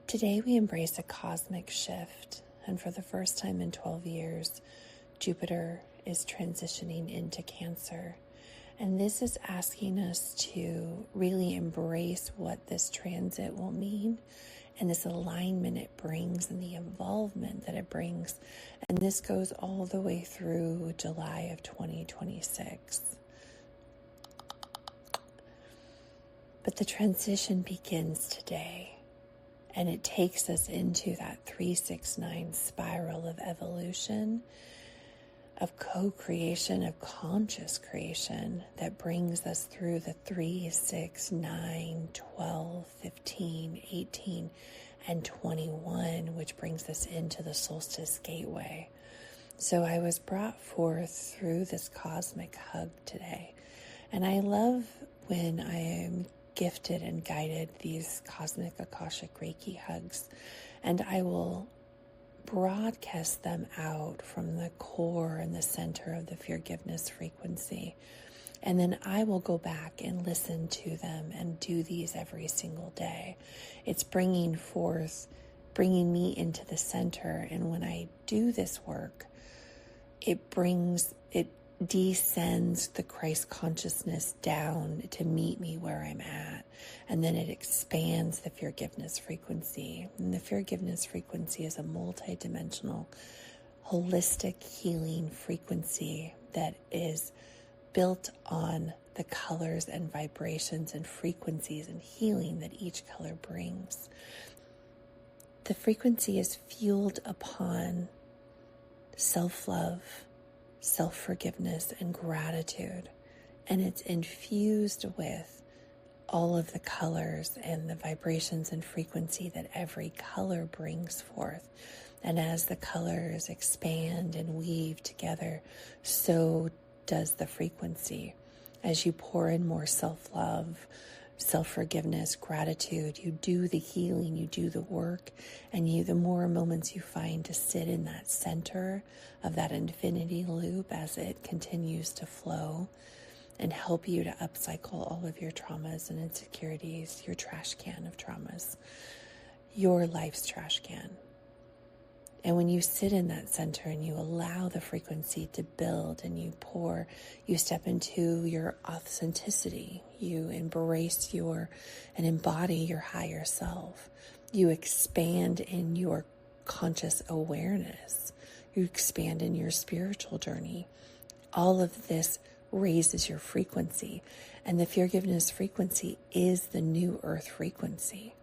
Today we embrace a cosmic shift, and for the first time in 12 years, Jupiter is transitioning into Cancer. And this is asking us to really embrace what this transit will mean and this alignment it brings and the involvement that it brings. And this goes all the way through July of 2026. But the transition begins today. And it takes us into that 369 spiral of evolution, of co-creation, of conscious creation that brings us through the 3, 6, 9, 12, 15, 18, and 21, which brings us into the Solstice Gateway. So I was brought forth through this cosmic hug today. And I love when I am gifted and guided these Cosmic Akashic Reiki hugs, and I will broadcast them out from the core and the center of the Feargiveness frequency, and then I will go back and listen to them and do these every single day. It's bringing me into the center, and when I do this work, it descends the Christ consciousness down to meet me where I'm at. And then it expands the Feargiveness frequency. And the Feargiveness frequency is a multidimensional, holistic healing frequency that is built on the colors and vibrations and frequencies and healing that each color brings. The frequency is fueled upon self-love, self-forgiveness, and gratitude. And it's infused with all of the colors and the vibrations and frequency that every color brings forth. And as the colors expand and weave together, so does the frequency. As you pour in more self-love, self-forgiveness, gratitude, you do the healing, you do the work, and the more moments you find to sit in that center of that infinity loop as it continues to flow and help you to upcycle all of your traumas and insecurities, your trash can of traumas, your life's trash can. And when you sit in that center and you allow the frequency to build and you step into your authenticity, you embrace and embody your higher self. You expand in your conscious awareness. You expand in your spiritual journey. All of this raises your frequency. And the Feargiveness frequency is the new earth frequency.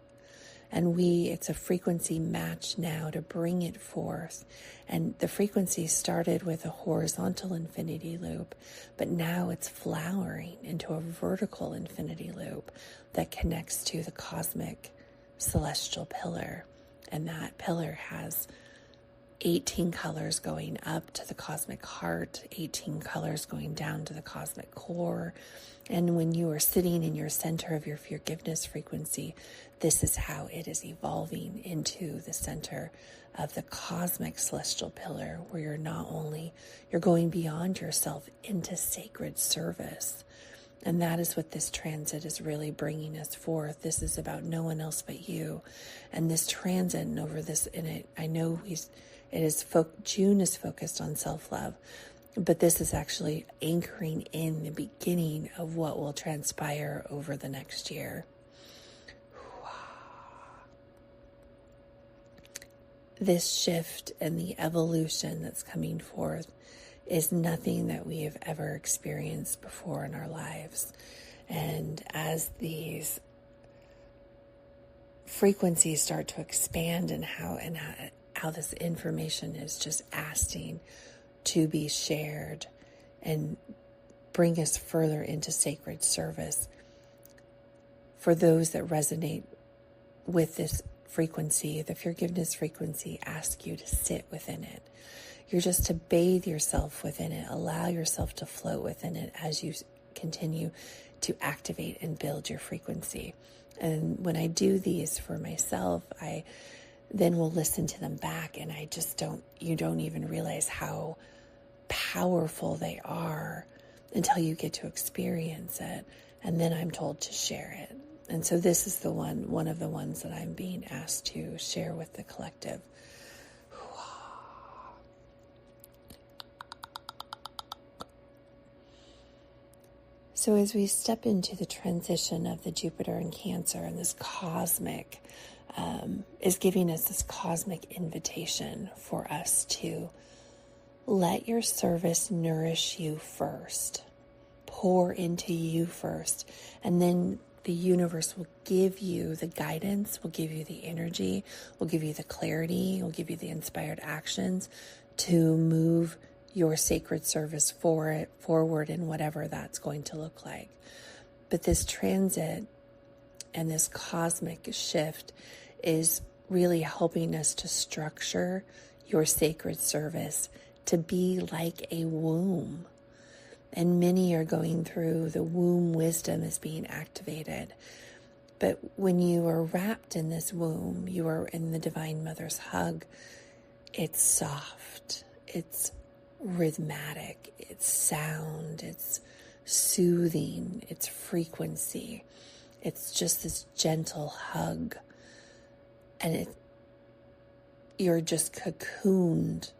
And it's a frequency match now to bring it forth. And the frequency started with a horizontal infinity loop, but now it's flowering into a vertical infinity loop that connects to the cosmic celestial pillar. And that pillar has 18 colors going up to the cosmic heart, 18 colors going down to the cosmic core. And when you are sitting in your center of your Feargiveness frequency, this is how it is evolving into the center of the cosmic celestial pillar, where you're going beyond yourself into sacred service. And that is what this transit is really bringing us forth. This is about no one else but you. And this transit and over this, I know June is focused on self-love, but this is actually anchoring in the beginning of what will transpire over the next year. This shift and the evolution that's coming forth is nothing that we have ever experienced before in our lives. And as these frequencies start to expand and how this information is just asking to be shared and bring us further into sacred service, for those that resonate with this frequency, the Feargiveness frequency asks you to sit within it. You're just to bathe yourself within it, allow yourself to float within it as you continue to activate and build your frequency. And when I do these for myself, I then will listen to them back, and you don't even realize how powerful they are until you get to experience it. And then I'm told to share it. And so this is one of the ones that I'm being asked to share with the collective. So as we step into the transition of the Jupiter in Cancer, and this cosmic is giving us this cosmic invitation for us to let your service nourish you first. Pour into you first. And then the universe will give you the guidance, will give you the energy, will give you the clarity, will give you the inspired actions to move your sacred service forward in whatever that's going to look like. But this transit and this cosmic shift is really helping us to structure your sacred service to be like a womb. And many are going through the womb wisdom is being activated. But when you are wrapped in this womb, you are in the Divine Mother's hug. It's soft, it's rhythmic, it's sound, it's soothing, it's frequency. It's just this gentle hug. And you're just cocooned.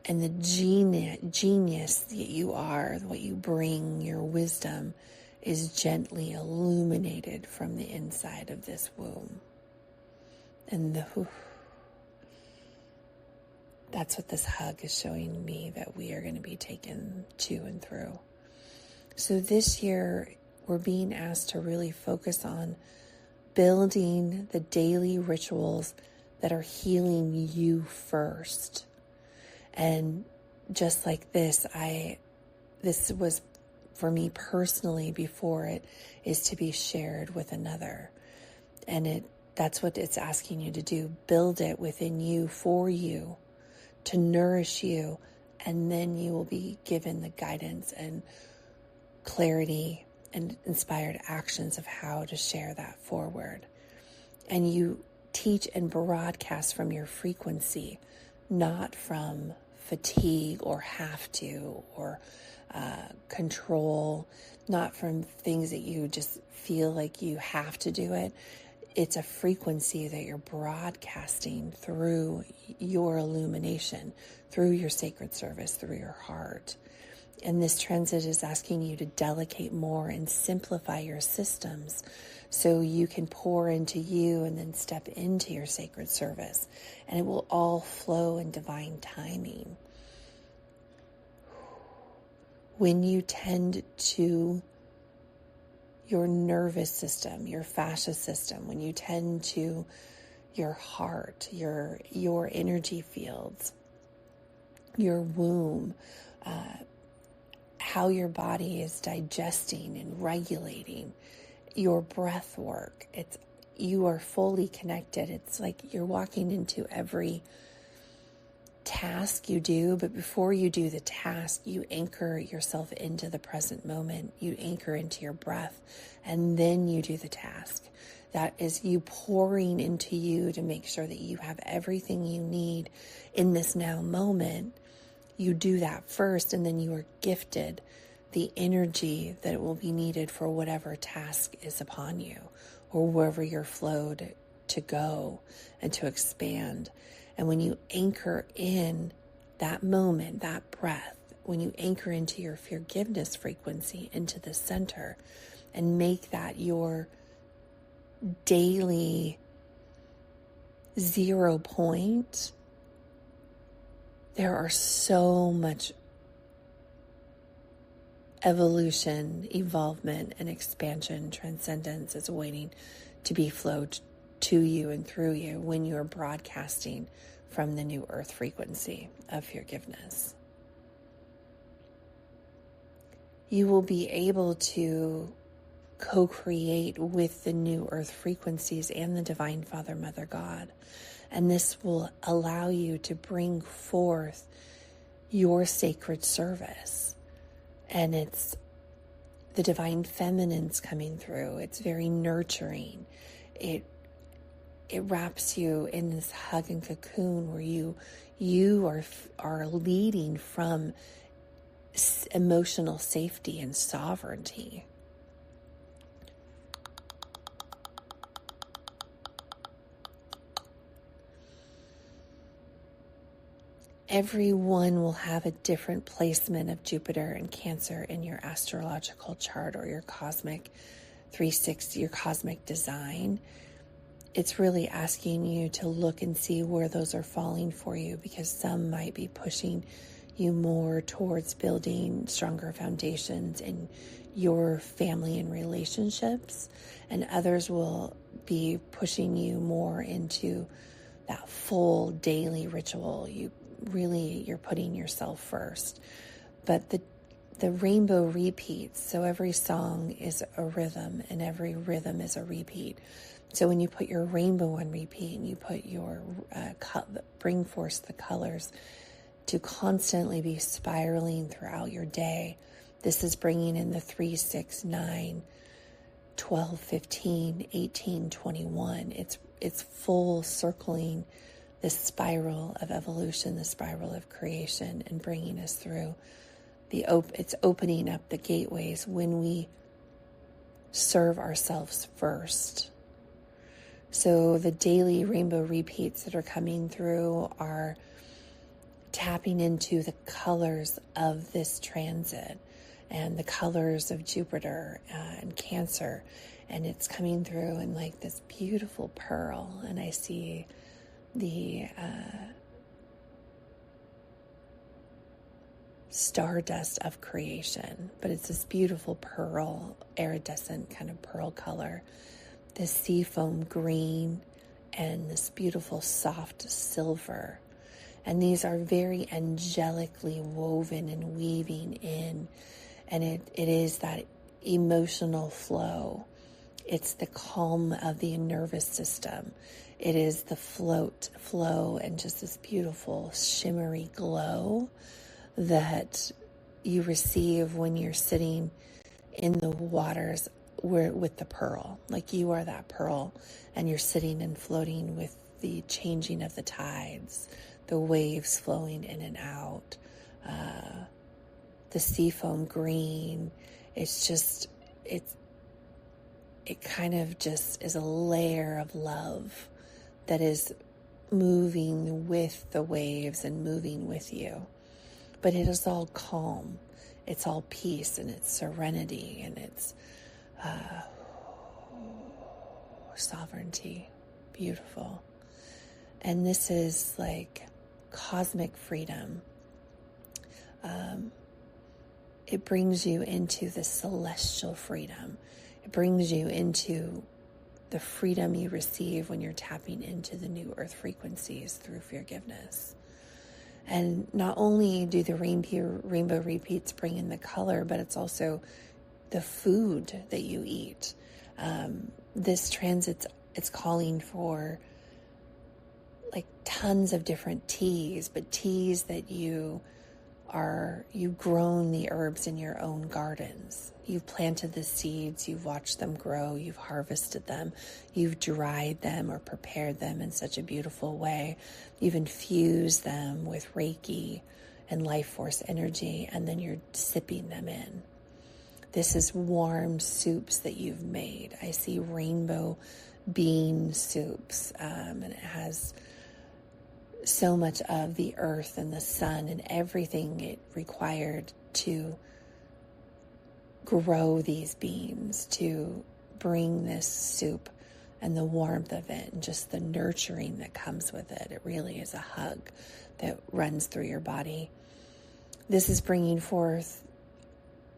And the genius that you are, what you bring, your wisdom, is gently illuminated from the inside of this womb. And that's what this hug is showing me that we are going to be taken to and through. So this year, we're being asked to really focus on building the daily rituals that are healing you first. And just like this was for me personally before it is to be shared with another. And that's what it's asking you to do. Build it within you, for you, to nourish you. And then you will be given the guidance and clarity and inspired actions of how to share that forward. And you teach and broadcast from your frequency, not from fatigue or have to or control, not from things that you just feel like you have to do it. It's a frequency that you're broadcasting through your illumination, through your sacred service, through your heart. And this transit is asking you to delegate more and simplify your systems so you can pour into you and then step into your sacred service. And it will all flow in divine timing. When you tend to your nervous system, your fascia system, when you tend to your heart, your energy fields, your womb, how your body is digesting and regulating, your breath work, you are fully connected. It's like you're walking into every task you do, but before you do the task, you anchor yourself into the present moment. You anchor into your breath, and then you do the task. That is you pouring into you to make sure that you have everything you need in this now moment. You do that first, and then you are gifted the energy that will be needed for whatever task is upon you, or wherever you're flowed to go and to expand. And when you anchor in that moment, that breath, when you anchor into your forgiveness frequency, into the center, and make that your daily 0 point, there are so much evolution, evolvement, and expansion, transcendence is waiting to be flowed to you and through you when you're broadcasting from the new earth frequency of forgiveness. You will be able to co-create with the new earth frequencies and the Divine Father, Mother, God. And this will allow you to bring forth your sacred service. And it's the Divine Feminine's coming through. It's very nurturing. It wraps you in this hug and cocoon where you are leading from emotional safety and sovereignty. Everyone will have a different placement of Jupiter and Cancer in your astrological chart or your cosmic 360, your cosmic design. It's really asking you to look and see where those are falling for you, because some might be pushing you more towards building stronger foundations in your family and relationships, and others will be pushing you more into that full daily ritual. You're putting yourself first. But the rainbow repeats, so every song is a rhythm and every rhythm is a repeat. So when you put your rainbow on repeat and you put your bring forth the colors to constantly be spiraling throughout your day, this is bringing in the 3, 6, 9, 12, 15, 18, 21. It's full circling this spiral of evolution, the spiral of creation, and bringing us through it's opening up the gateways when we serve ourselves first. So the daily rainbow repeats that are coming through are tapping into the colors of this transit and the colors of Jupiter and Cancer, and it's coming through in like this beautiful pearl, and I see the stardust of creation, but it's this beautiful pearl, iridescent kind of pearl color, this seafoam green, and this beautiful soft silver. And these are very angelically woven and weaving in, and it is that emotional flow. It's the calm of the nervous system. It is the flow, and just this beautiful shimmery glow that you receive when you're sitting in the waters with the pearl. Like you are that pearl, and you're sitting and floating with the changing of the tides, the waves flowing in and out, the seafoam green. It kind of just is a layer of love that is moving with the waves and moving with you. But it is all calm. It's all peace, and it's serenity, and it's sovereignty. Beautiful. And this is like cosmic freedom. It brings you into the celestial freedom. It brings you into the freedom you receive when you're tapping into the new earth frequencies through forgiveness. And not only do the rainbow repeats bring in the color, but it's also the food that you eat. This transit, it's calling for like tons of different teas, but teas that you've grown the herbs in your own gardens. You've planted the seeds, you've watched them grow, you've harvested them, you've dried them or prepared them in such a beautiful way. You've infused them with Reiki and life force energy, and then you're sipping them in. This is warm soups that you've made. I see rainbow bean soups, and it has so much of the earth and the sun and everything it required to grow these beans, to bring this soup and the warmth of it and just the nurturing that comes with it. It really is a hug that runs through your body. This is bringing forth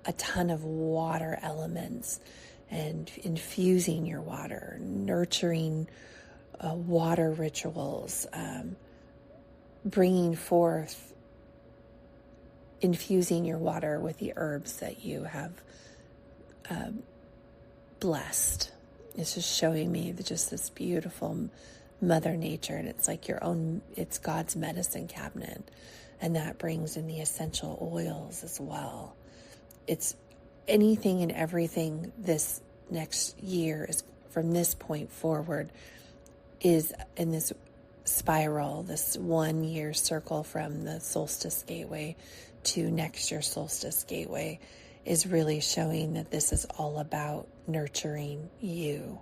a ton of water elements and infusing your water, nurturing water rituals, bringing forth, infusing your water with the herbs that you have blessed. It's just showing me just this beautiful Mother Nature, and it's like it's God's medicine cabinet, and that brings in the essential oils as well. It's anything and everything this next year is, from this point forward, is in this spiral, this 1 year circle from the Solstice Gateway to next year's Solstice Gateway is really showing that this is all about nurturing you.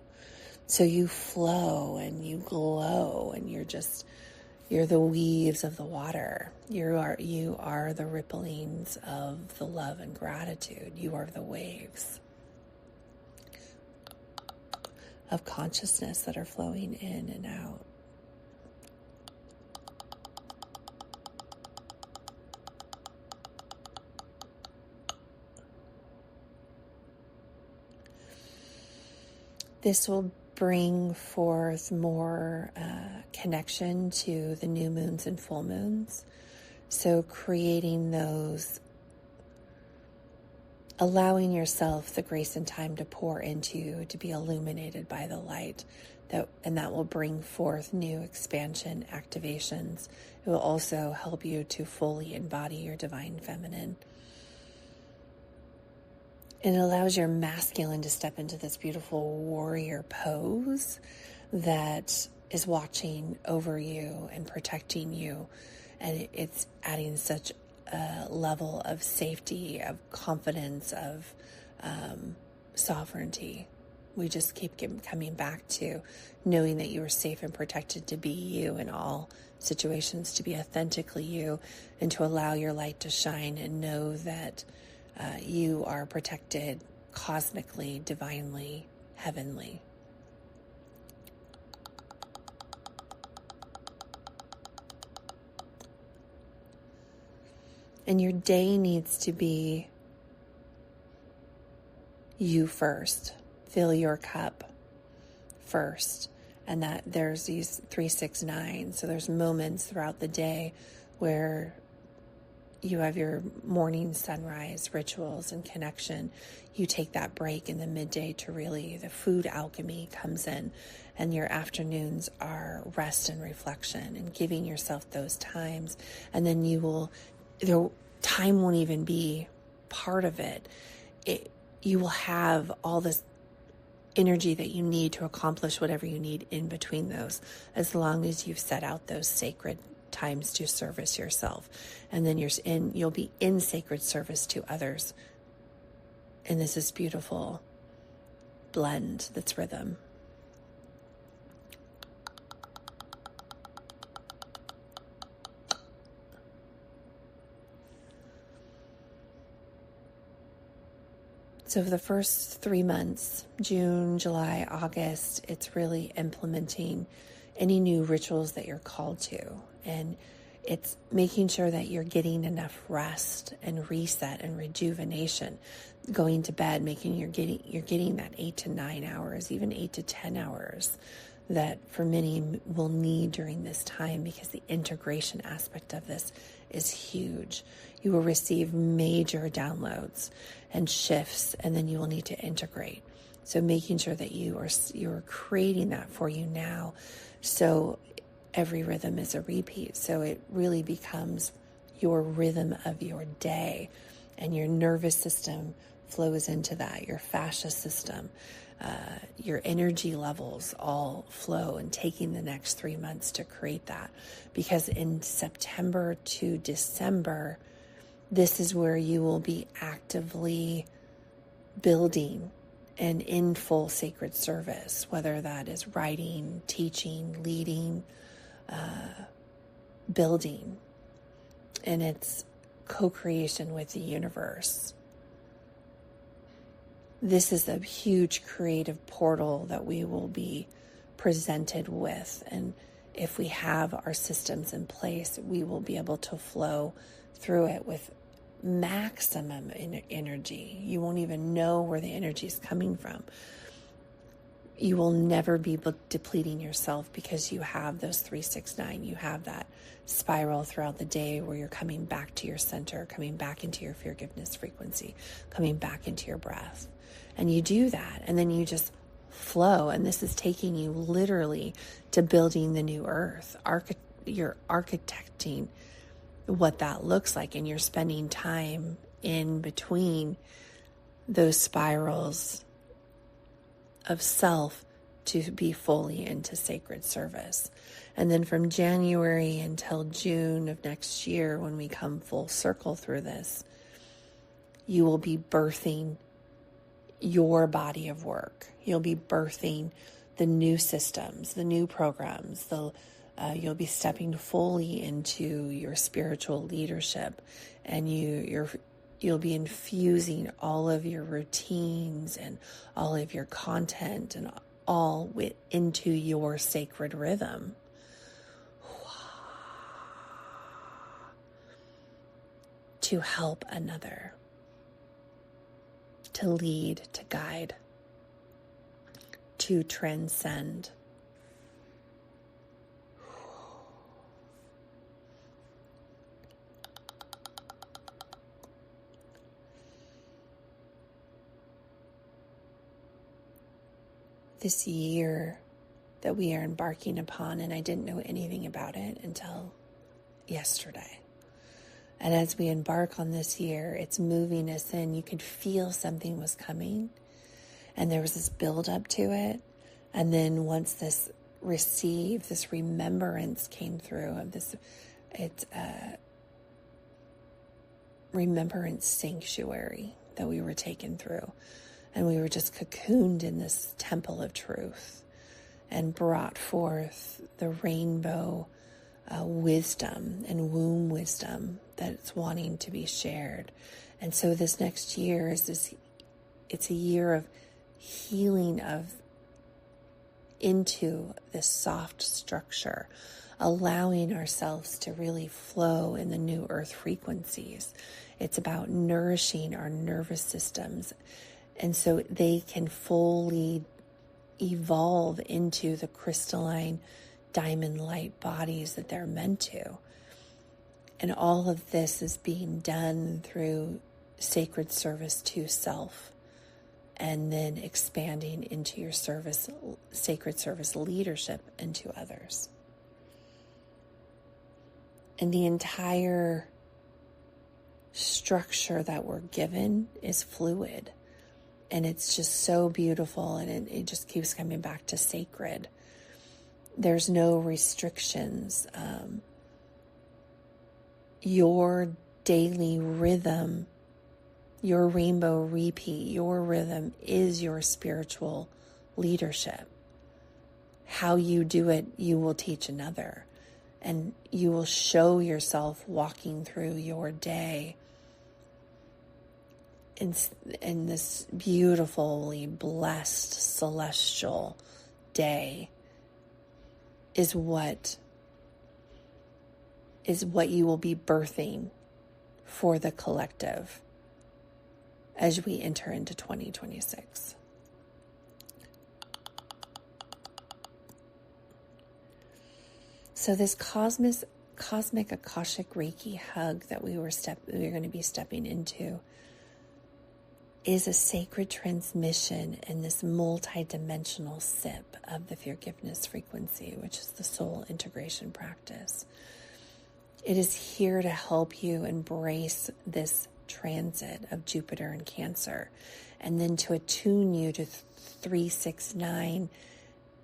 So you flow and you glow and you're the weaves of the water. You are the ripplings of the love and gratitude. You are the waves of consciousness that are flowing in and out. This will bring forth more connection to the new moons and full moons. So creating those, allowing yourself the grace and time to pour into you, to be illuminated by the light, and that will bring forth new expansion activations. It will also help you to fully embody your divine feminine. And it allows your masculine to step into this beautiful warrior pose that is watching over you and protecting you. And it's adding such a level of safety, of confidence, of sovereignty. We just keep coming back to knowing that you are safe and protected to be you in all situations, to be authentically you, and to allow your light to shine and know that you are protected cosmically, divinely, heavenly. And your day needs to be you first. Fill your cup first. And that there's these 3, 6, 9. So there's moments throughout the day where you have your morning sunrise rituals and connection. You take that break in the midday to really, the food alchemy comes in, and your afternoons are rest and reflection and giving yourself those times. And then time won't even be part of it. You will have all this energy that you need to accomplish whatever you need in between those, as long as you've set out those sacred times to service yourself. And then you'll be in sacred service to others. And this is beautiful blend that's rhythm. So for the first 3 months, June, July, August, it's really implementing any new rituals that you're called to. And it's making sure that you're getting enough rest and reset and rejuvenation. Going to bed, you're getting that 8 to 9 hours, even 8 to 10 hours that for many will need during this time, because the integration aspect of this is huge. You will receive major downloads and shifts, and then you will need to integrate. So making sure that you're creating that for you now. So every rhythm is a repeat. So it really becomes your rhythm of your day, and your nervous system flows into that, your fascia system, your energy levels all flow, and taking the next 3 months to create that. Because in September to December, this is where you will be actively building and in full sacred service, whether that is writing, teaching, leading, building. And it's co-creation with the universe. This is a huge creative portal that we will be presented with. And if we have our systems in place, we will be able to flow through it with maximum energy. You won't even know where the energy is coming from. You will never be depleting yourself, because you have those 3, 6, 9. You have that spiral throughout the day where you're coming back to your center, coming back into your forgiveness frequency, coming back into your breath. And you do that, and then you just flow. And this is taking you literally to building the new earth. You're architecting what that looks like, and you're spending time in between those spirals of self to be fully into sacred service. And then from January until June of next year, when we come full circle through this, you will be birthing your body of work. You'll be birthing the new systems, the new programs, you'll be stepping fully into your spiritual leadership, and you'll be infusing all of your routines and all of your content and all into your sacred rhythm. To help another, to lead, to guide, to transcend. This year that we are embarking upon, and I didn't know anything about it until yesterday. And as we embark on this year, it's moving us in. You could feel something was coming, and there was this build up to it. And then once this remembrance came through of this, it's a remembrance sanctuary that we were taken through. And we were just cocooned in this temple of truth and brought forth the rainbow wisdom and womb wisdom that's wanting to be shared. And so this next year it's a year of healing into this soft structure, allowing ourselves to really flow in the new earth frequencies. It's about nourishing our nervous systems, and so they can fully evolve into the crystalline diamond light bodies that they're meant to. And all of this is being done through sacred service to self, and then expanding into your sacred service leadership into others. And the entire structure that we're given is fluid. And it's just so beautiful, and it just keeps coming back to sacred. There's no restrictions. Your daily rhythm, your rainbow repeat, your rhythm is your spiritual leadership. How you do it, you will teach another. And you will show yourself walking through your day in this beautifully blessed celestial day is what you will be birthing for the collective as we enter into 2026. So this cosmic Akashic Reiki hug that we're going to be stepping into is a sacred transmission in this multidimensional sip of the Feargiveness frequency, which is the soul integration practice. It is here to help you embrace this transit of Jupiter and Cancer, and then to attune you to 369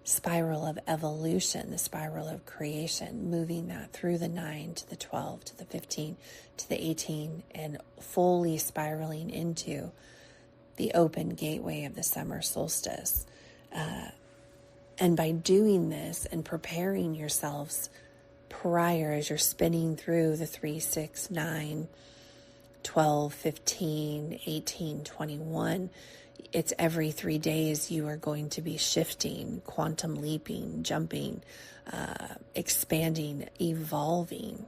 spiral of evolution, the spiral of creation, moving that through the 9 to the 12 to the 15 to the 18, and fully spiraling into the open gateway of the summer solstice. And by doing this and preparing yourselves prior, as you're spinning through the 3, 6, 9, 12, 15, 18, 21, it's every 3 days you are going to be shifting, quantum leaping, jumping, expanding, evolving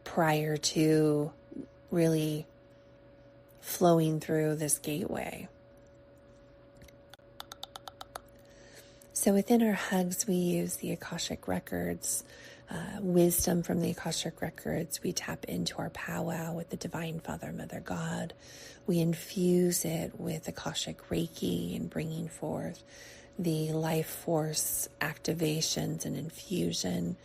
prior to really flowing through this gateway. So within our hugs, we use the Akashic Records, wisdom from the Akashic Records. We tap into our powwow with the Divine Father, Mother God. We infuse it with Akashic Reiki and bringing forth the life force activations and infusion.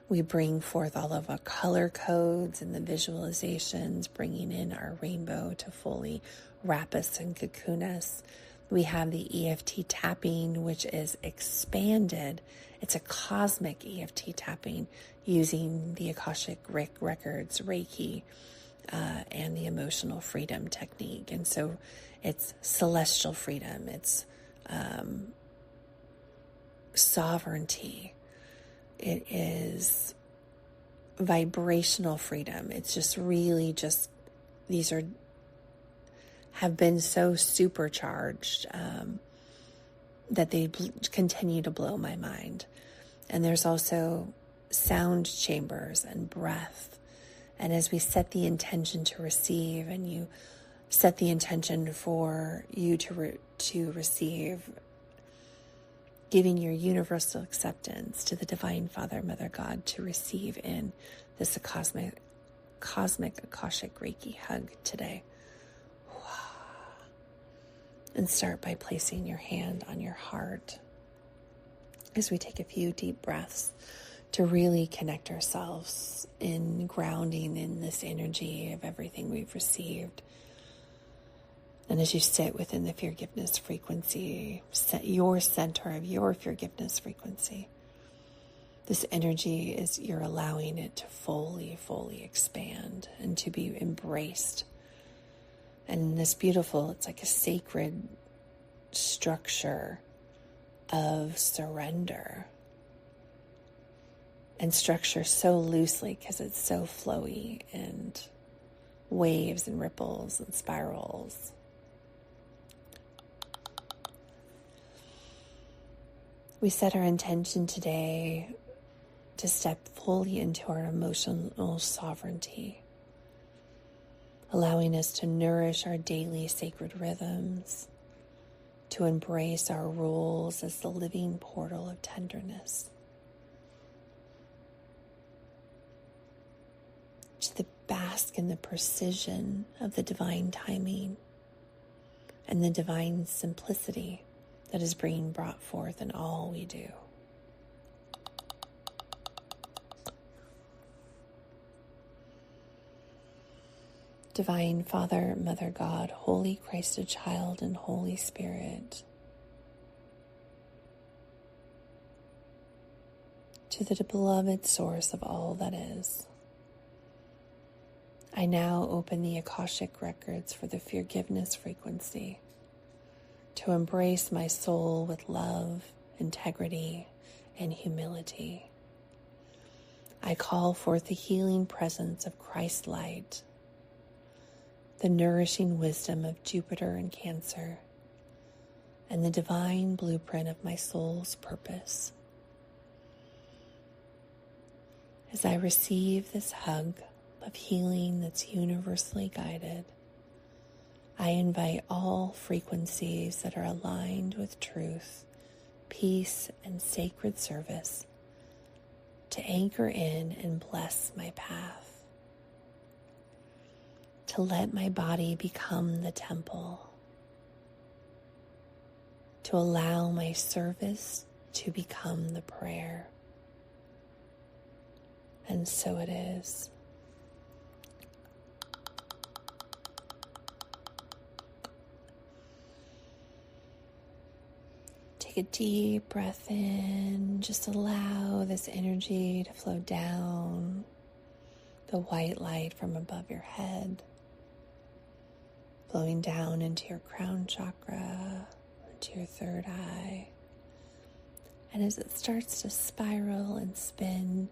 We bring forth all of our color codes and the visualizations, bringing in our rainbow to fully wrap us and cocoon us. We have the EFT tapping, which is expanded. It's a cosmic EFT tapping using the Akashic records, Reiki, and the emotional freedom technique. And so it's celestial freedom. It's sovereignty. It is vibrational freedom. It's just really just, these have been so supercharged that they continue to blow my mind. And there's also sound chambers and breath. And as we set the intention to receive, and you set the intention for you to receive, giving your universal acceptance to the Divine Father, Mother God, to receive in this cosmic Akashic Reiki hug today. And start by placing your hand on your heart as we take a few deep breaths to really connect ourselves in grounding in this energy of everything we've received. And as you sit within the forgiveness frequency, set your center of your forgiveness frequency. This energy is, you're allowing it to fully expand and to be embraced. And this beautiful, it's like a sacred structure of surrender. And structure so loosely because it's so flowy and waves and ripples and spirals. We set our intention today to step fully into our emotional sovereignty, allowing us to nourish our daily sacred rhythms, to embrace our roles as the living portal of tenderness, to bask in the precision of the divine timing and the divine simplicity that is being brought forth in all we do. Divine Father, Mother God, Holy Christed Child, and Holy Spirit, to the beloved source of all that is, I now open the Akashic records for the forgiveness frequency to embrace my soul with love, integrity, and humility. I call forth the healing presence of Christ's light, the nourishing wisdom of Jupiter and Cancer, and the divine blueprint of my soul's purpose. As I receive this hug of healing that's universally guided, I invite all frequencies that are aligned with truth, peace, and sacred service to anchor in and bless my path, to let my body become the temple, to allow my service to become the prayer. And so it is. Take a deep breath in. Just allow this energy to flow down, the white light from above your head, flowing down into your crown chakra, into your third eye. And as it starts to spiral and spin,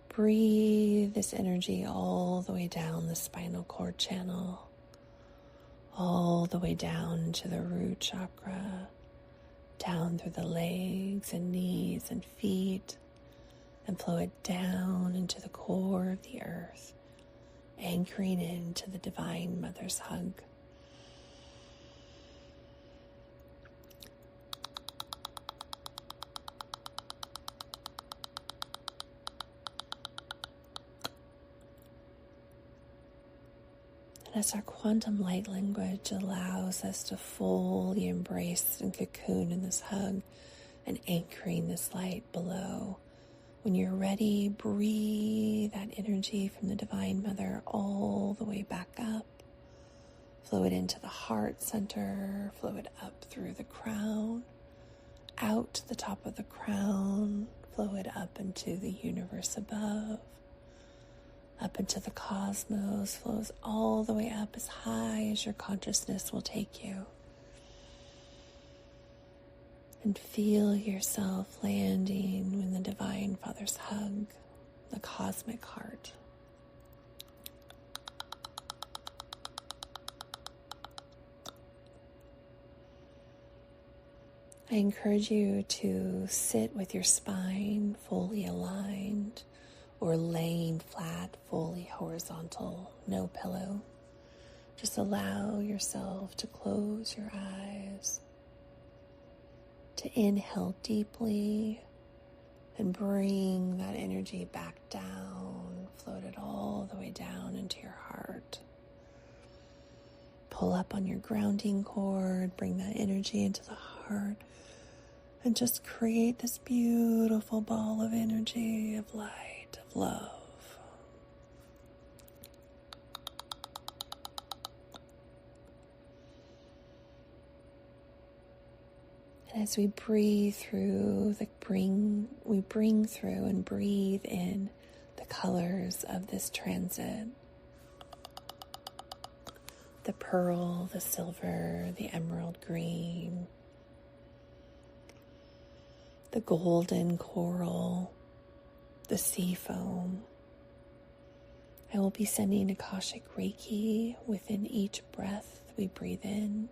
breathe this energy all the way down the spinal cord channel, all the way down to the root chakra, down through the legs and knees and feet, and flow it down into the core of the earth, anchoring into the Divine Mother's hug. As our quantum light language allows us to fully embrace and cocoon in this hug and anchoring this light below, when you're ready, breathe that energy from the Divine Mother all the way back up, Flow it into the heart center, flow it up through the crown, out to the top of the crown, flow it up into the universe above, up into the cosmos, flows all the way up as high as your consciousness will take you. And feel yourself landing in the Divine Father's hug, the cosmic heart. I encourage you to sit with your spine fully aligned or laying flat, fully horizontal, no pillow. Just allow yourself to close your eyes, to inhale deeply and bring that energy back down, float it all the way down into your heart. Pull up on your grounding cord, bring that energy into the heart, and just create this beautiful ball of energy, of light, of love. And as we breathe through, we bring through and breathe in the colors of this transit. The pearl, the silver, the emerald green, the golden coral, the sea foam. I will be sending Akashic Reiki within each breath we breathe in.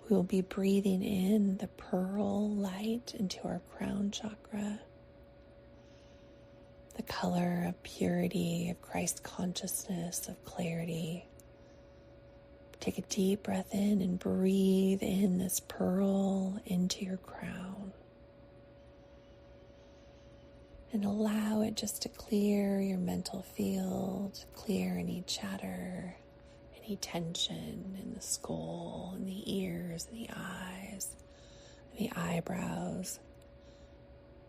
We will be breathing in the pearl light into our crown chakra, the color of purity, of Christ consciousness, of clarity. Take a deep breath in and breathe in this pearl into your crown. And allow it just to clear your mental field, clear any chatter, any tension in the skull, in the ears, in the eyes, in the eyebrows.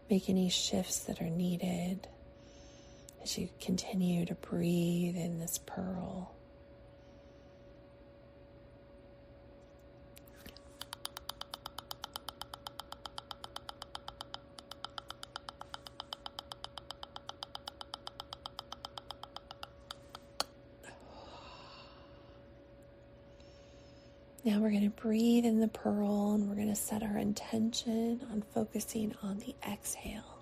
Make any shifts that are needed as you continue to breathe in this pearl. Now we're going to breathe in the pearl and we're going to set our intention on focusing on the exhale.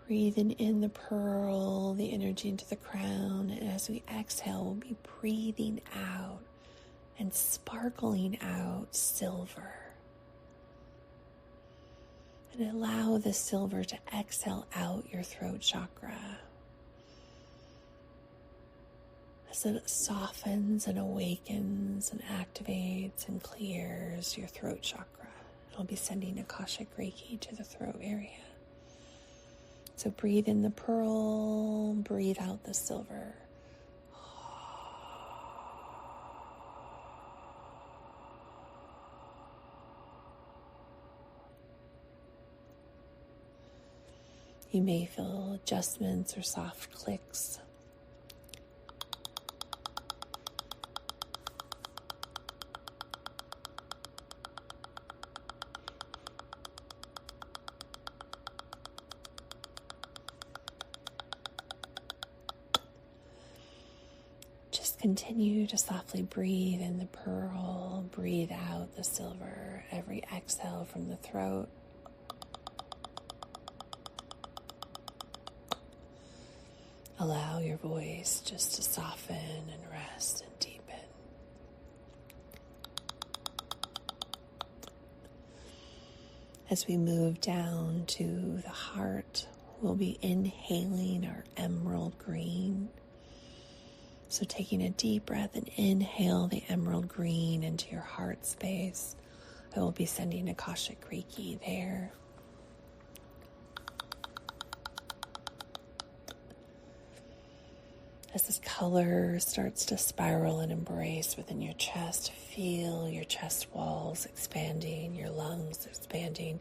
Breathing in the pearl, the energy into the crown, and as we exhale, we'll be breathing out and sparkling out silver. And allow the silver to exhale out your throat chakra. As it softens and awakens and activates and clears your throat chakra. I'll be sending Akashic Reiki to the throat area. So breathe in the pearl, breathe out the silver. You may feel adjustments or soft clicks. Continue to softly breathe in the pearl, breathe out the silver, every exhale from the throat. Allow your voice just to soften and rest and deepen. As we move down to the heart, we'll be inhaling our emerald green. So taking a deep breath and inhale the emerald green into your heart space. I will be sending Akashic Reiki there. As this color starts to spiral and embrace within your chest, feel your chest walls expanding, your lungs expanding,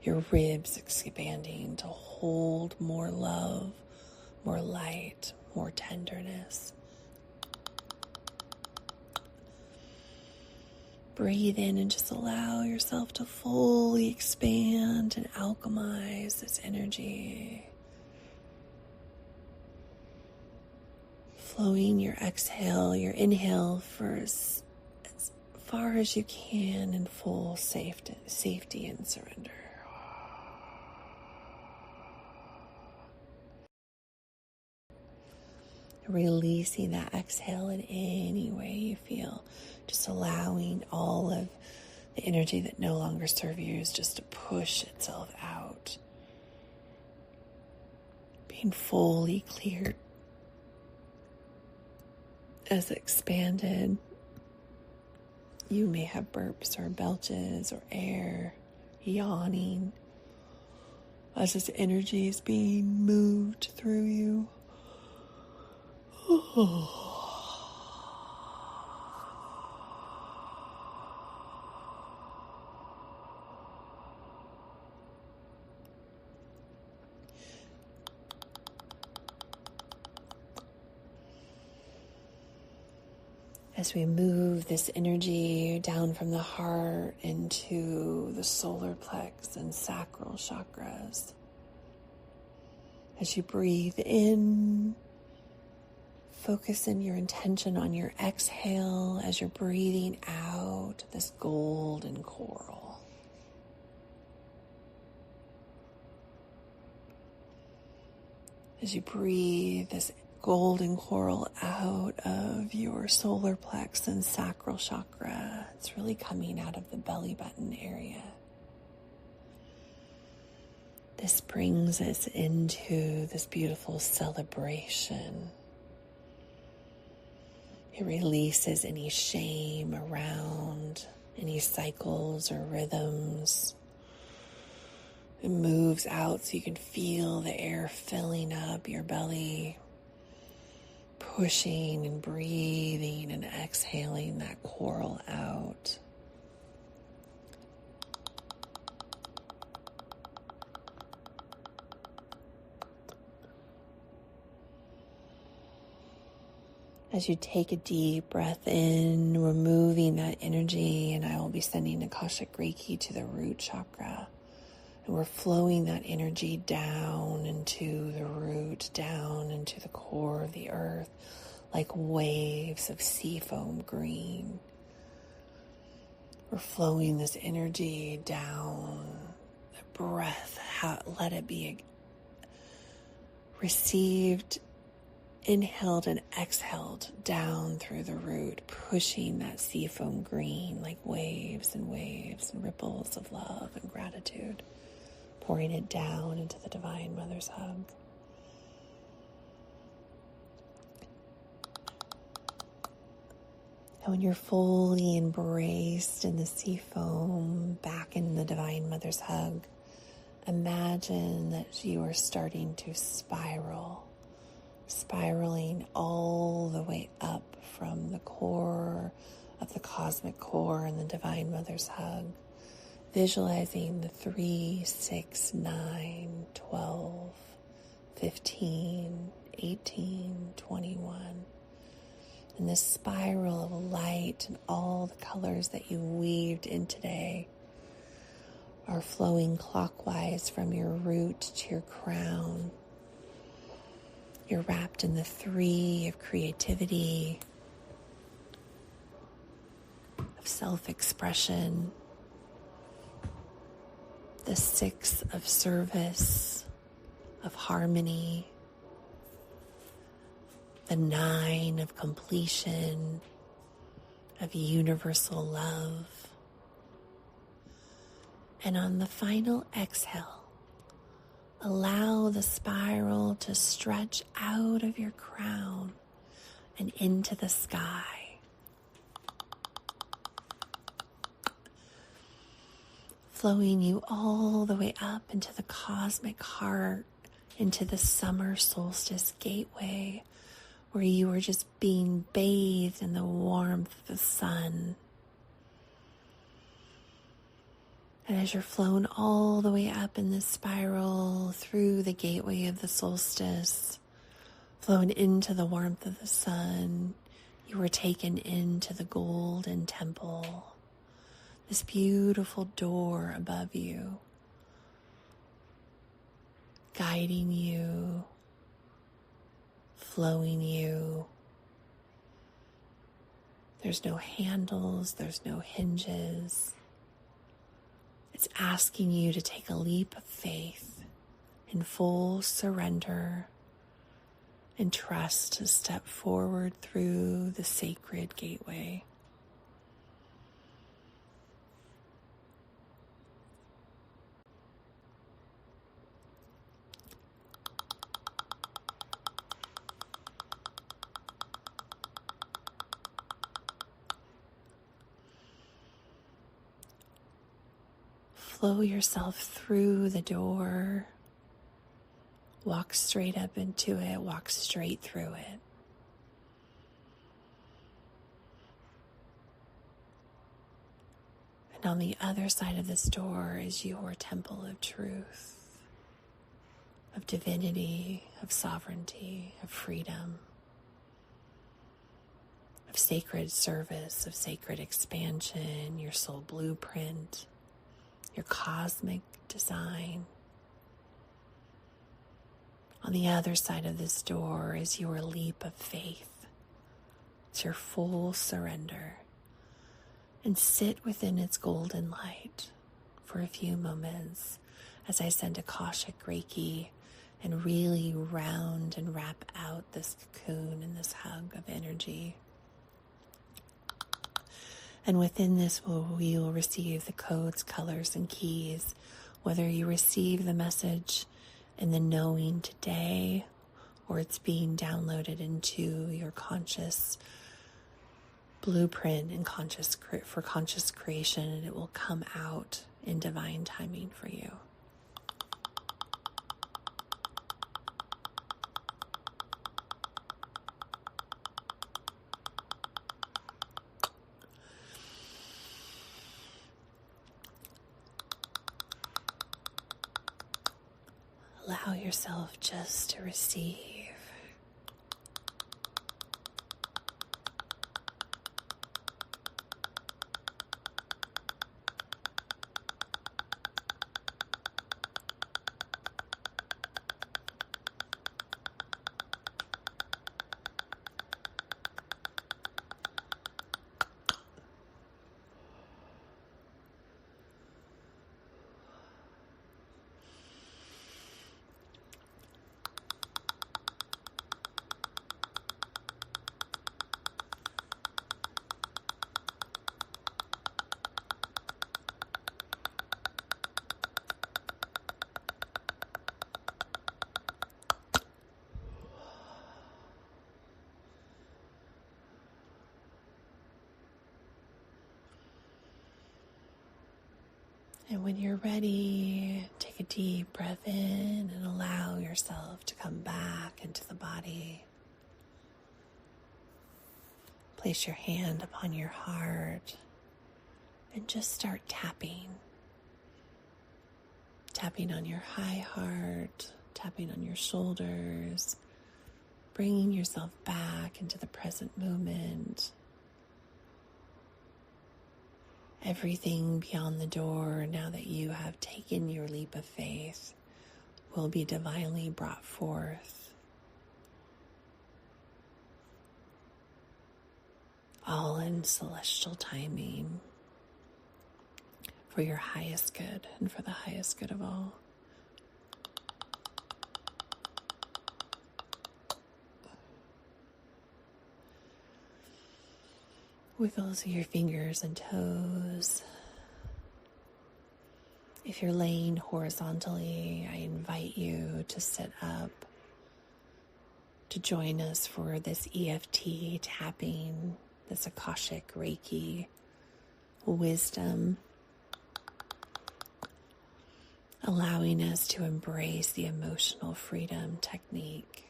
your ribs expanding to hold more love, more light, more tenderness. breathe in and just allow yourself to fully expand and alchemize this energy. Flowing your exhale, your inhale for as far as you can in full safety and surrender. Releasing that exhale in any way you feel. Just allowing all of the energy that no longer serves you just to push itself out. Being fully cleared as expanded. You may have burps or belches or air, yawning, as this energy is being moved through you. As we move this energy down from the heart into the solar plex and sacral chakras. As you breathe in, focus in your intention on your exhale as you're breathing out this golden coral. As you breathe this golden coral out of your solar plex and sacral chakra, it's really coming out of the belly button area. This brings us into this beautiful celebration. It releases any shame around any cycles or rhythms. It moves out so you can feel the air filling up your belly, pushing and breathing and exhaling that coral out. As you take a deep breath in, removing that energy, and I will be sending Akashic Reiki to the root chakra. And we're flowing that energy down into the root, down into the core of the earth, like waves of seafoam green. We're flowing this energy down, the breath, let it be received, inhaled and exhaled down through the root, pushing that seafoam green like waves and ripples of love and gratitude, pouring it down into the Divine Mother's hug. And when you're fully embraced in the seafoam, back in the Divine Mother's hug, imagine that you are starting to spiraling all the way up from the core of the cosmic core and the Divine Mother's hug, visualizing the 3, 6, 9, 12, 15, 18, 21. And this spiral of light and all the colors that you weaved in today are flowing clockwise from your root to your crown. You're wrapped in the 3 of creativity, of self-expression, the 6 of service, of harmony, the 9 of completion, of universal love. And on the final exhale, allow the spiral to stretch out of your crown and into the sky. Flowing you all the way up into the cosmic heart, into the Summer Solstice Gateway, where you are just being bathed in the warmth of the sun. And as you're flown all the way up in this spiral through the gateway of the solstice, flown into the warmth of the sun, you were taken into the golden temple this beautiful door above you, guiding you, flowing you. There's no handles, there's no hinges. It's asking you to take a leap of faith in full surrender and trust to step forward through the sacred gateway. Flow yourself through the door. Walk straight up into it. Walk straight through it. And on the other side of this door is your temple of truth, of divinity, of sovereignty, of freedom, of sacred service, of sacred expansion, your soul blueprint, your cosmic design. On the other side of this door is your leap of faith. It's your full surrender. And sit within its golden light for a few moments as I send Akashic Reiki and really round and wrap out this cocoon and this hug of energy. And within this, we will receive the codes, colors, and keys, whether you receive the message in the knowing today or it's being downloaded into your conscious blueprint and for conscious creation, and it will come out in divine timing for you. Allow yourself just to receive. And when you're ready, take a deep breath in and allow yourself to come back into the body. Place your hand upon your heart and just start tapping. Tapping on your high heart, tapping on your shoulders, bringing yourself back into the present moment. Everything beyond the door, now that you have taken your leap of faith, will be divinely brought forth. All in celestial timing for your highest good and for the highest good of all. Wiggles your fingers and toes. If you're laying horizontally, I invite you to sit up to join us for this EFT tapping, this Akashic Reiki wisdom, allowing us to embrace the emotional freedom technique.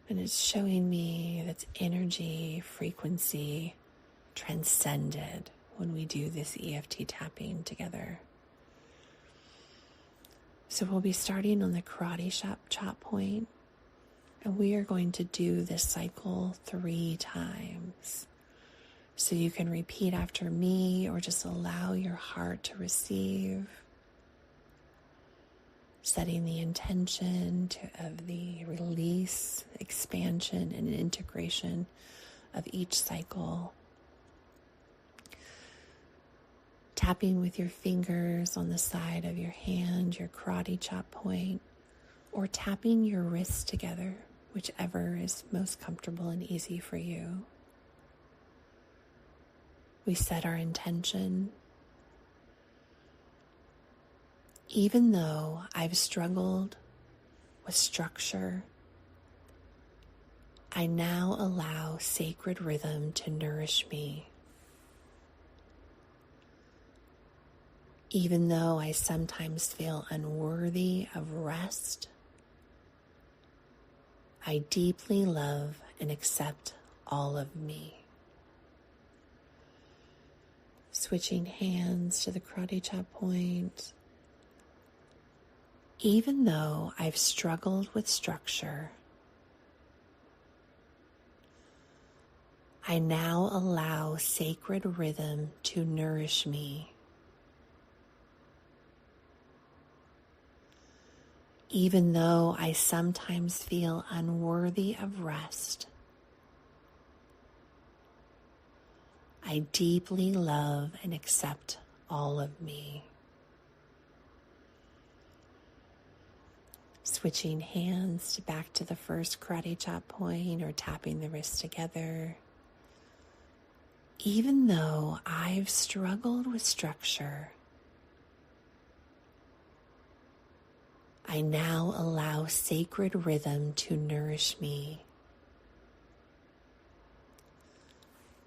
And it's showing me that's energy, frequency, transcended when we do this EFT tapping together. So we'll be starting on the karate chop point, And we are going to do this cycle 3 times. So you can repeat after me or just allow your heart to receive, setting the intention of the release, expansion, and integration of each cycle. Tapping with your fingers on the side of your hand, your karate chop point, or tapping your wrists together, whichever is most comfortable and easy for you. We set our intention. Even though I've struggled with structure, I now allow sacred rhythm to nourish me. Even though I sometimes feel unworthy of rest, I deeply love and accept all of me. Switching hands to the karate chop point. Even though I've struggled with structure, I now allow sacred rhythm to nourish me. Even though I sometimes feel unworthy of rest, I deeply love and accept all of me. Switching hands back to the first karate chop point or tapping the wrists together. Even though I've struggled with structure, I now allow sacred rhythm to nourish me.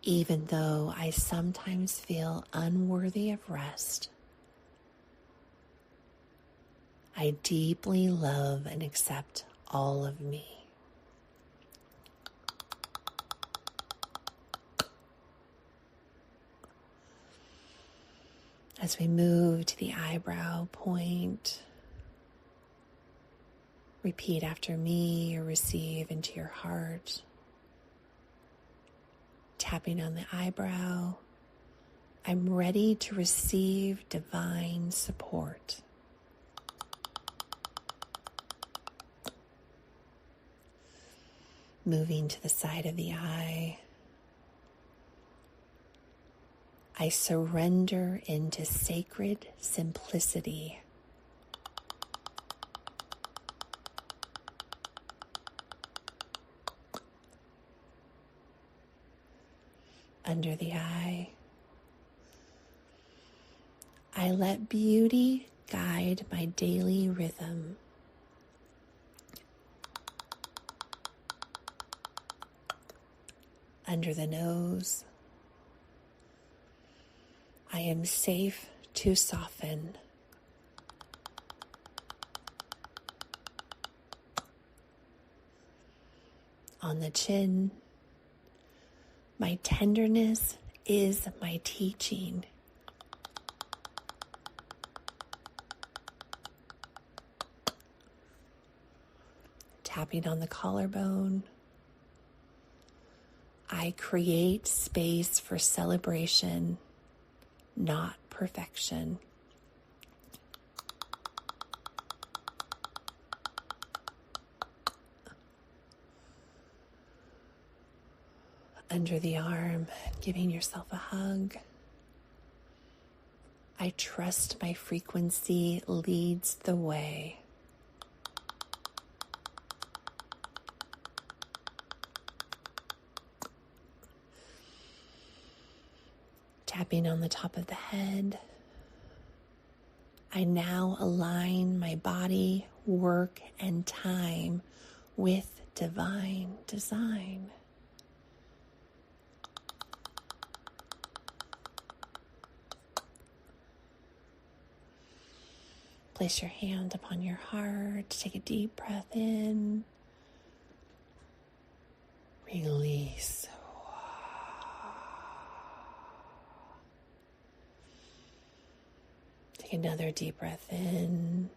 Even though I sometimes feel unworthy of rest, I deeply love and accept all of me. As we move to the eyebrow point, repeat after me or receive into your heart. Tapping on the eyebrow, I'm ready to receive divine support. Moving to the side of the eye, I surrender into sacred simplicity. Under the eye, I let beauty guide my daily rhythm. Under the nose, I am safe to soften. On the chin, my tenderness is my teaching. Tapping on the collarbone, I create space for celebration, not perfection. Under the arm, giving yourself a hug. I trust my frequency leads the way. Tapping on the top of the head. I now align my body, work, and time with divine design. Place your hand upon your heart. Take a deep breath in. Release. Take another deep breath in.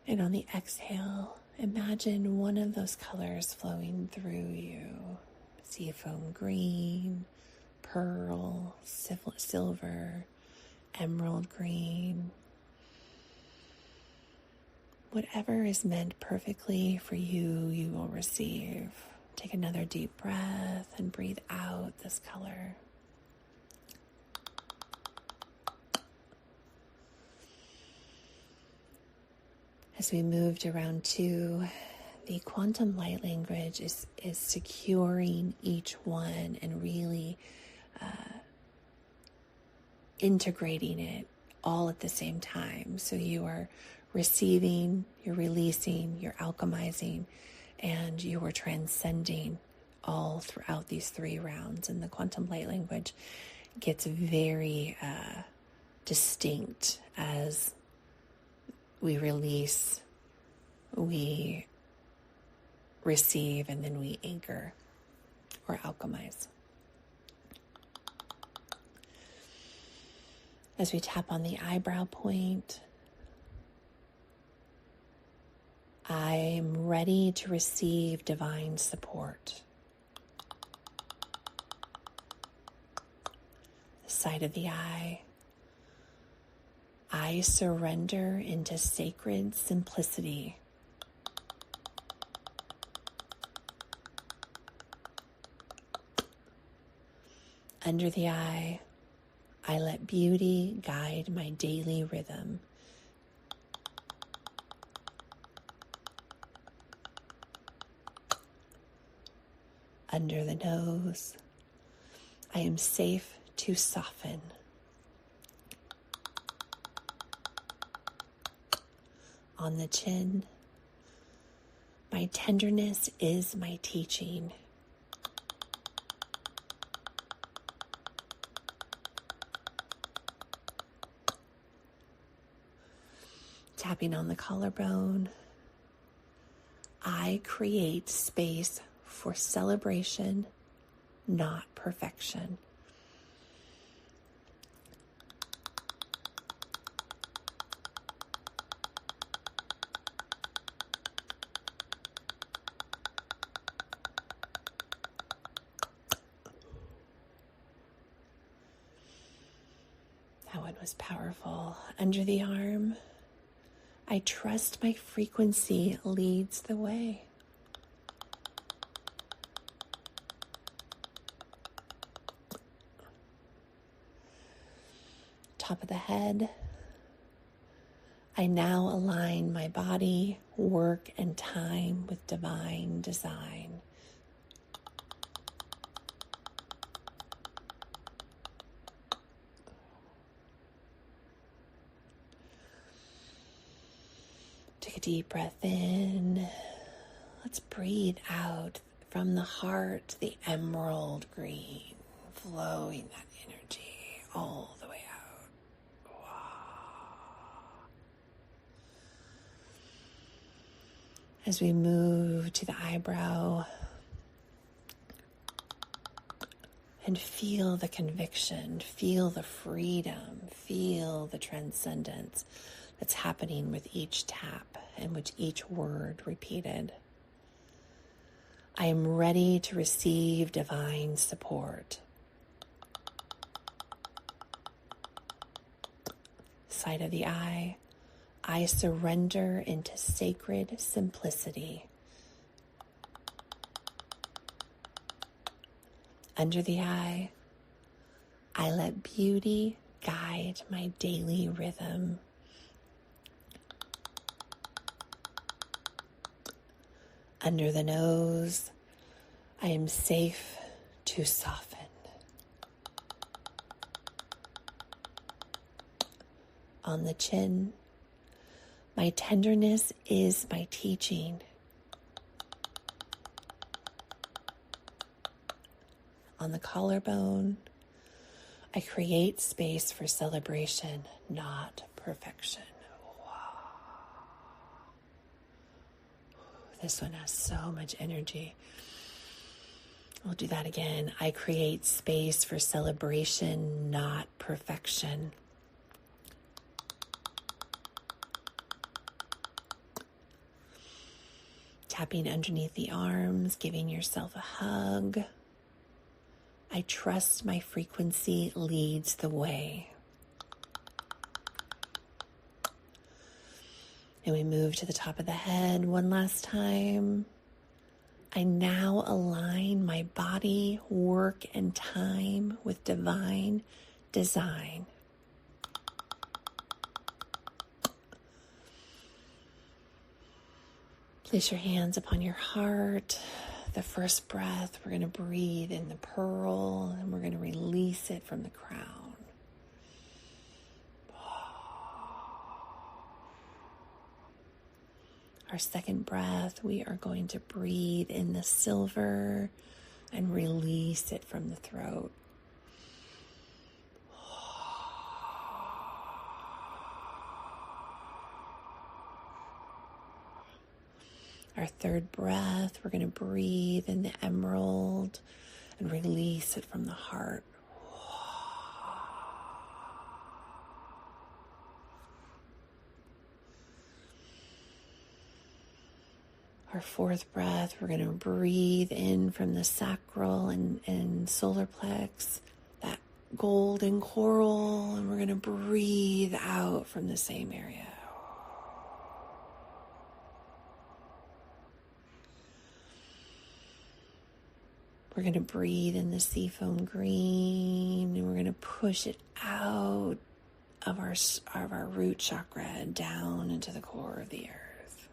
And on the exhale, imagine one of those colors flowing through you. Seafoam green, pearl, silver, emerald green. Whatever is meant perfectly for you, you will receive. Take another deep breath and breathe out this color. As we moved around to the quantum light language is securing each one and really integrating it all at the same time. So you are receiving, you're releasing, you're alchemizing, and you are transcending all throughout these 3 rounds. And the quantum light language gets very distinct as we release, we receive, and then we anchor or alchemize. As we tap on the eyebrow point, I'm ready to receive divine support. The side of the eye, I surrender into sacred simplicity. Under the eye, I let beauty guide my daily rhythm. Under the nose, I am safe to soften. On the chin, my tenderness is my teaching. Tapping on the collarbone, I create space for celebration, not perfection. That one was powerful. Under the arm, I trust my frequency leads the way. Top of the head, I now align my body, work, and time with divine design. Take a deep breath in. Let's breathe out from the heart, the emerald green, flowing that energy all the way out. Wow. As we move to the eyebrow and feel the conviction, feel the freedom, feel the transcendence that's happening with each tap and with each word repeated. I am ready to receive divine support. Side of the eye, I surrender into sacred simplicity. Under the eye, I let beauty guide my daily rhythm. Under the nose, I am safe to soften. On the chin, my tenderness is my teaching. On the collarbone, I create space for celebration, not perfection. This one has so much energy. We'll do that again. I create space for celebration, not perfection. Tapping underneath the arms, giving yourself a hug. I trust my frequency leads the way. And we move to the top of the head one last time. I now align my body, work, and time with divine design. Place your hands upon your heart. The first breath, we're going to breathe in the pearl, and we're going to release it from the crown. Our second breath, we are going to breathe in the silver and release it from the throat. Our third breath, we're going to breathe in the emerald and release it from the heart. Our fourth breath, we're going to breathe in from the sacral and solar plex, that golden coral, and we're going to breathe out from the same area. We're going to breathe in the seafoam green, and we're going to push it out of our root chakra and down into the core of the earth.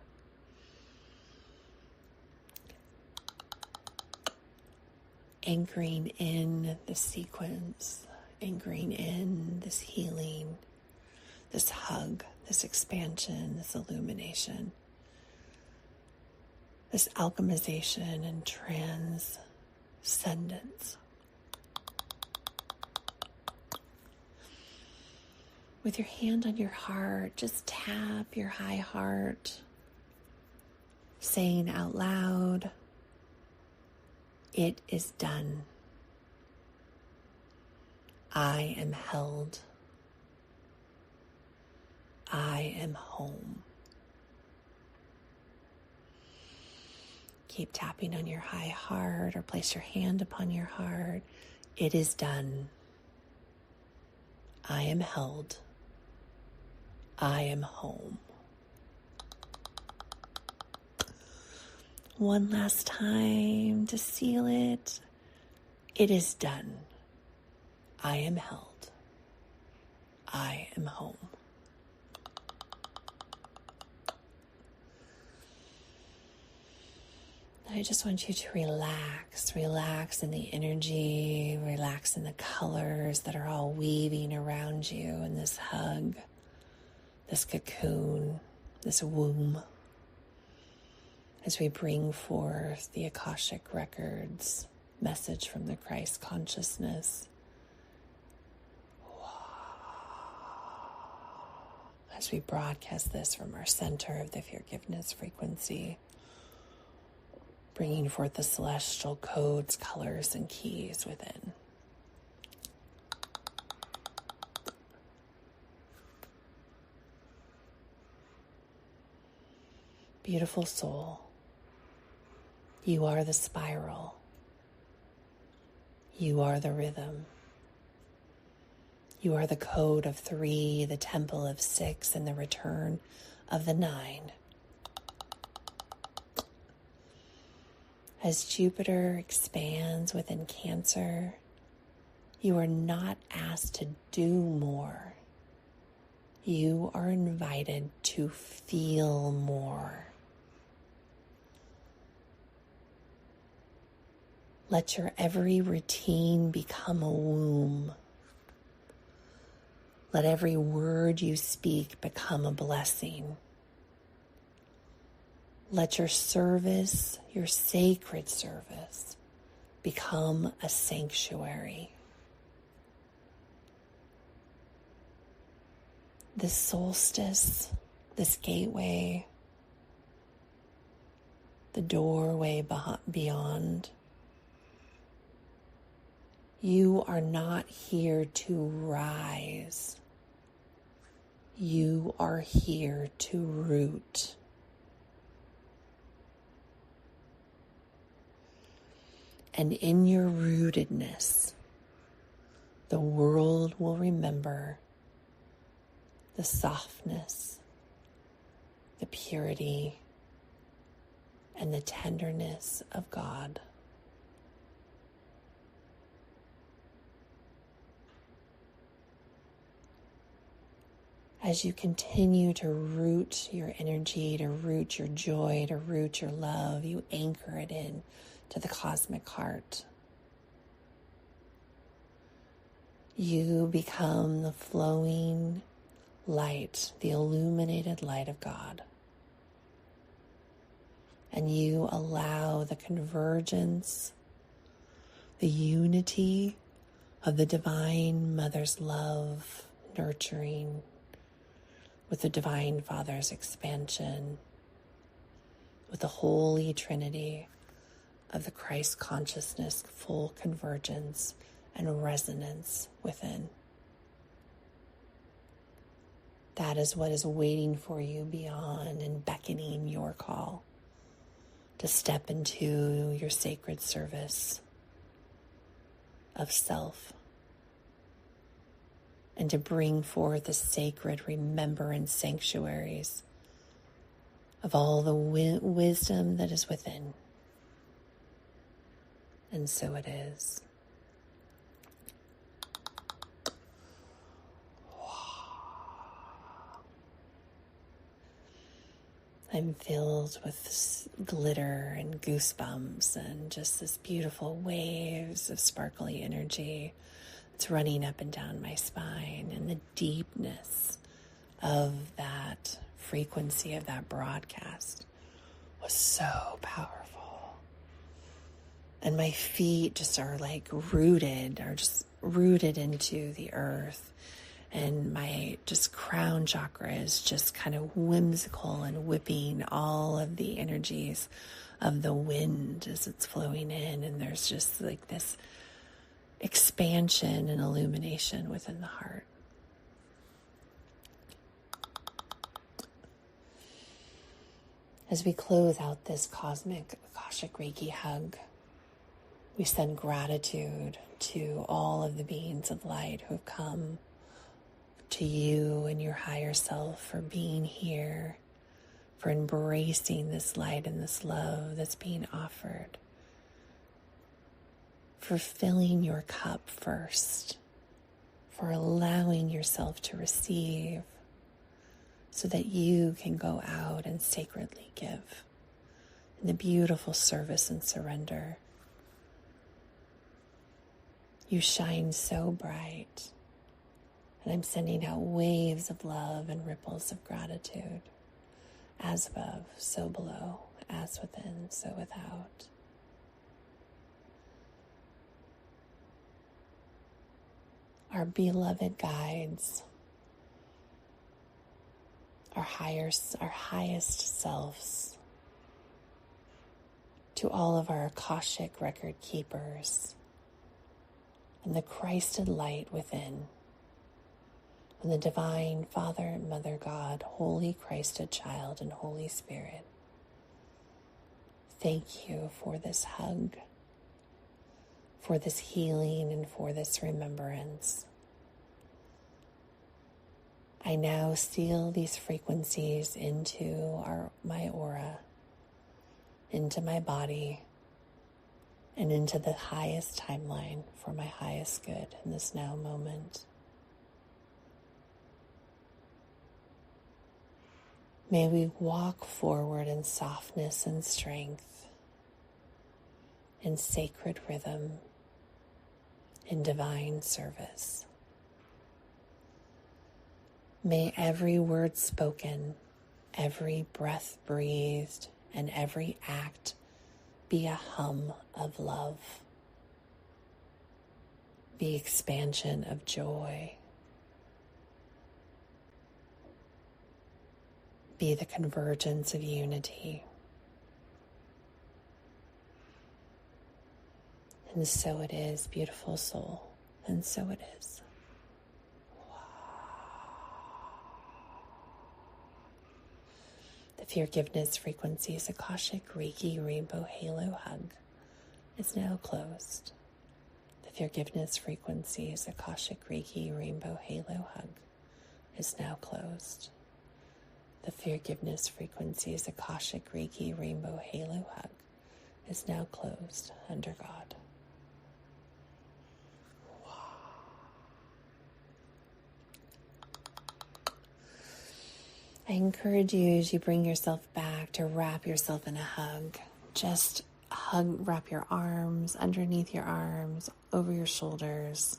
Anchoring in the sequence, anchoring in this healing, this hug, this expansion, this illumination, this alchemization and transcendence. With your hand on your heart, just tap your high heart, saying out loud, "It is done. I am held. I am home." Keep tapping on your high heart or place your hand upon your heart. It is done. I am held. I am home. One last time to seal it. It is done. I am held. I am home. I just want you to relax in the energy, relax in the colors that are all weaving around you in this hug, this cocoon, this womb. As we bring forth the Akashic Records message from the Christ consciousness. As we broadcast this from our center of the Feargiveness frequency, bringing forth the celestial codes, colors, and keys within. Beautiful soul. You are the spiral. You are the rhythm. You are the code of 3, the temple of 6, and the return of the 9. As Jupiter expands within Cancer, you are not asked to do more. You are invited to feel more. Let your every routine become a womb. Let every word you speak become a blessing. Let your service, your sacred service, become a sanctuary. This solstice, this gateway, the doorway beyond, you are not here to rise. You are here to root. And in your rootedness, the world will remember the softness, the purity, and the tenderness of God. As you continue to root your energy, to root your joy, to root your love, you anchor it in to the cosmic heart. You become the flowing light, the illuminated light of God. And you allow the convergence, the unity of the Divine Mother's love, nurturing, with the Divine Father's expansion, with the Holy Trinity of the Christ consciousness, full convergence and resonance within. That is what is waiting for you beyond and beckoning your call to step into your sacred service of self and to bring forth the sacred remembrance sanctuaries of all the wisdom that is within. And so it is. I'm filled with glitter and goosebumps and just this beautiful waves of sparkly energy. It's running up and down my spine, and the deepness of that frequency of that broadcast was so powerful. And my feet just are rooted into the earth. And my just crown chakra is just kind of whimsical and whipping all of the energies of the wind as it's flowing in. And there's just this expansion and illumination within the heart. As we close out this Cosmic Akashic Reiki hug, we send gratitude to all of the beings of light who have come, to you and your higher self for being here, for embracing this light and this love that's being offered, for filling your cup first, for allowing yourself to receive so that you can go out and sacredly give in the beautiful service and surrender. You shine so bright. And I'm sending out waves of love and ripples of gratitude. As above, so below. As within, so without. Our beloved guides, our highest selves, to all of our Akashic record keepers, and the Christed light within, and the Divine Father, Mother God, Holy Christed Child, and Holy Spirit. Thank you for this hug, for this healing, and for this remembrance. I now seal these frequencies into my aura, into my body, and into the highest timeline for my highest good in this now moment. May we walk forward in softness and strength, in sacred rhythm, in divine service. May every word spoken, every breath breathed, and every act be a hum of love, be expansion of joy, be the convergence of unity. And so it is, beautiful soul, and so it is. The Feargiveness Frequencies Akashic Reiki Rainbow Halo Hug is now closed. The Feargiveness Frequencies Akashic Reiki Rainbow Halo Hug is now closed. The Feargiveness Frequencies Akashic Reiki Rainbow Halo Hug is now closed under God. I encourage you as you bring yourself back to wrap yourself in a hug. Just wrap your arms underneath your arms, over your shoulders.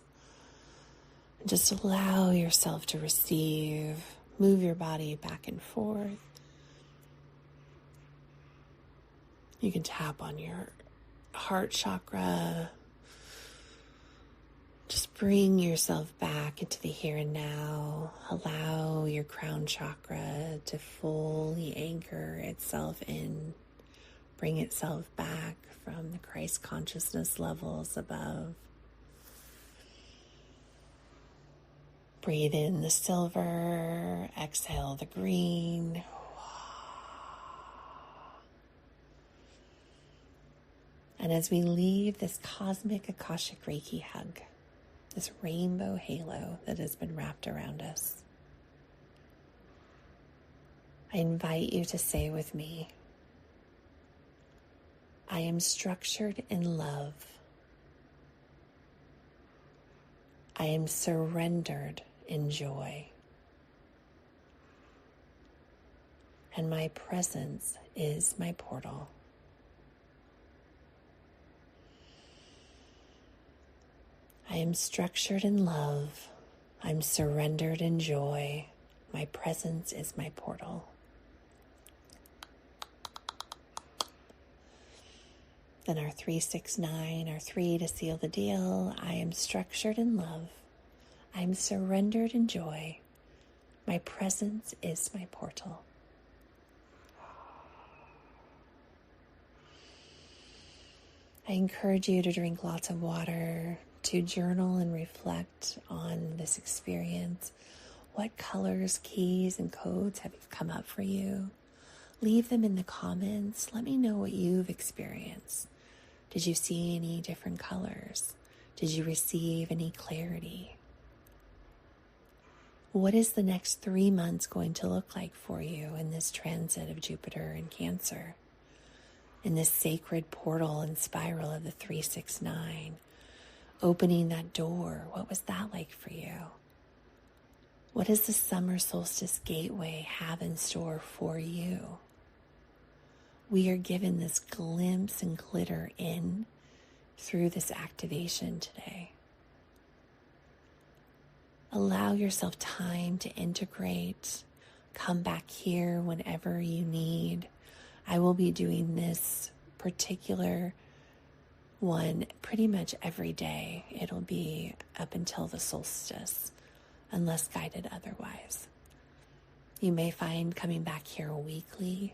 And just allow yourself to receive. Move your body back and forth. You can tap on your heart chakra. Just bring yourself back into the here and now. Allow your crown chakra to fully anchor itself in. Bring itself back from the Christ consciousness levels above. Breathe in the silver, exhale the green. And as we leave this Cosmic Akashic Reiki hug, this rainbow halo that has been wrapped around us, I invite you to say with me, I am structured in love. I am surrendered in joy. And my presence is my portal. I am structured in love. I'm surrendered in joy. My presence is my portal. Then our 369, our 3 to seal the deal. I am structured in love. I'm surrendered in joy. My presence is my portal. I encourage you to drink lots of water, to journal and reflect on this experience. What colors, keys, and codes have come up for you? Leave them in the comments. Let me know what you've experienced. Did you see any different colors? Did you receive any clarity? What is the next 3 months going to look like for you in this transit of Jupiter and Cancer? In this sacred portal and spiral of the 369? Opening that door, what was that like for you? What does the Summer Solstice Gateway have in store for you? We are given this glimpse and glitter in through this activation today. Allow yourself time to integrate. Come back here whenever you need. I will be doing this particular one pretty much every day. It'll be up until the solstice, unless guided otherwise. You may find coming back here weekly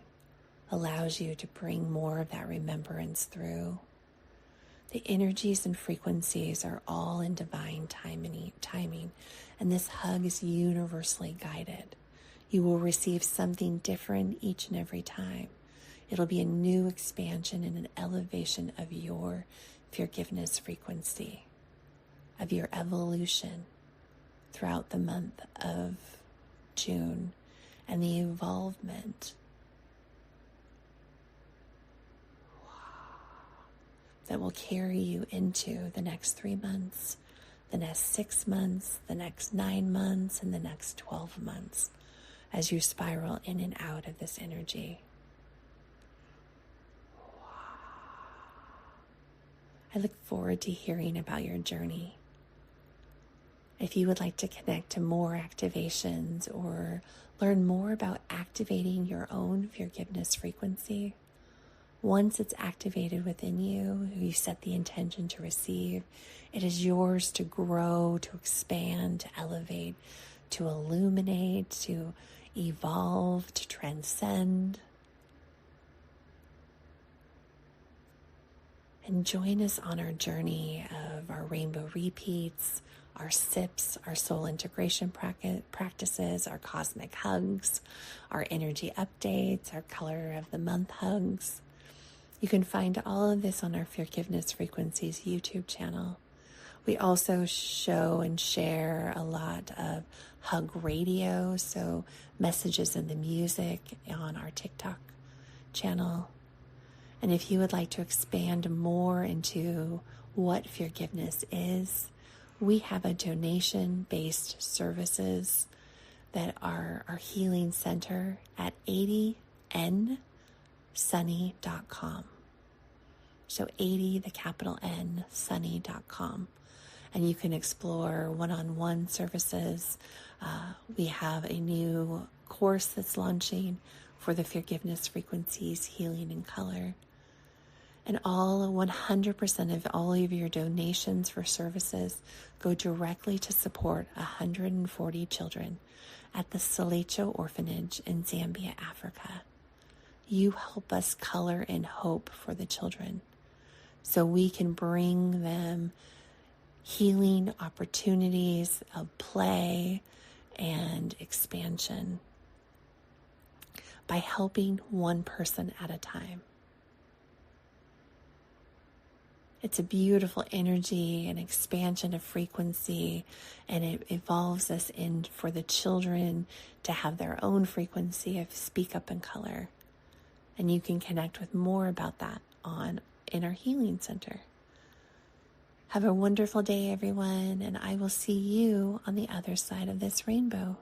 allows you to bring more of that remembrance through. The energies and frequencies are all in divine timing, and this hug is universally guided. You will receive something different each and every time. It'll be a new expansion and an elevation of your forgiveness frequency, of your evolution throughout the month of June, and the involvement that will carry you into the next 3 months, the next 6 months, the next 9 months, and the next 12 months as you spiral in and out of this energy. I look forward to hearing about your journey. If you would like to connect to more activations or learn more about activating your own forgiveness frequency, once it's activated within you, you set the intention to receive, it is yours to grow, to expand, to elevate, to illuminate, to evolve, to transcend. And join us on our journey of our rainbow repeats, our sips, our soul integration practices, our cosmic hugs, our energy updates, our color of the month hugs. You can find all of this on our Forgiveness Frequencies YouTube channel. We also show and share a lot of H.U.G radio, so messages and the music on our TikTok channel. And if you would like to expand more into what forgiveness is, we have a donation-based services that are our healing center at 80nsunny.com. So 80, the capital N, sunny.com. And you can explore one-on-one services. We have a new course that's launching for the Forgiveness Frequencies, Healing in Color. And 100% of all of your donations for services go directly to support 140 children at the Selecho Orphanage in Zambia, Africa. You help us color in hope for the children so we can bring them healing opportunities of play and expansion by helping one person at a time. It's a beautiful energy and expansion of frequency, and it evolves us in for the children to have their own frequency of speak up in color. And you can connect with more about that in our healing center. Have a wonderful day, everyone, and I will see you on the other side of this rainbow.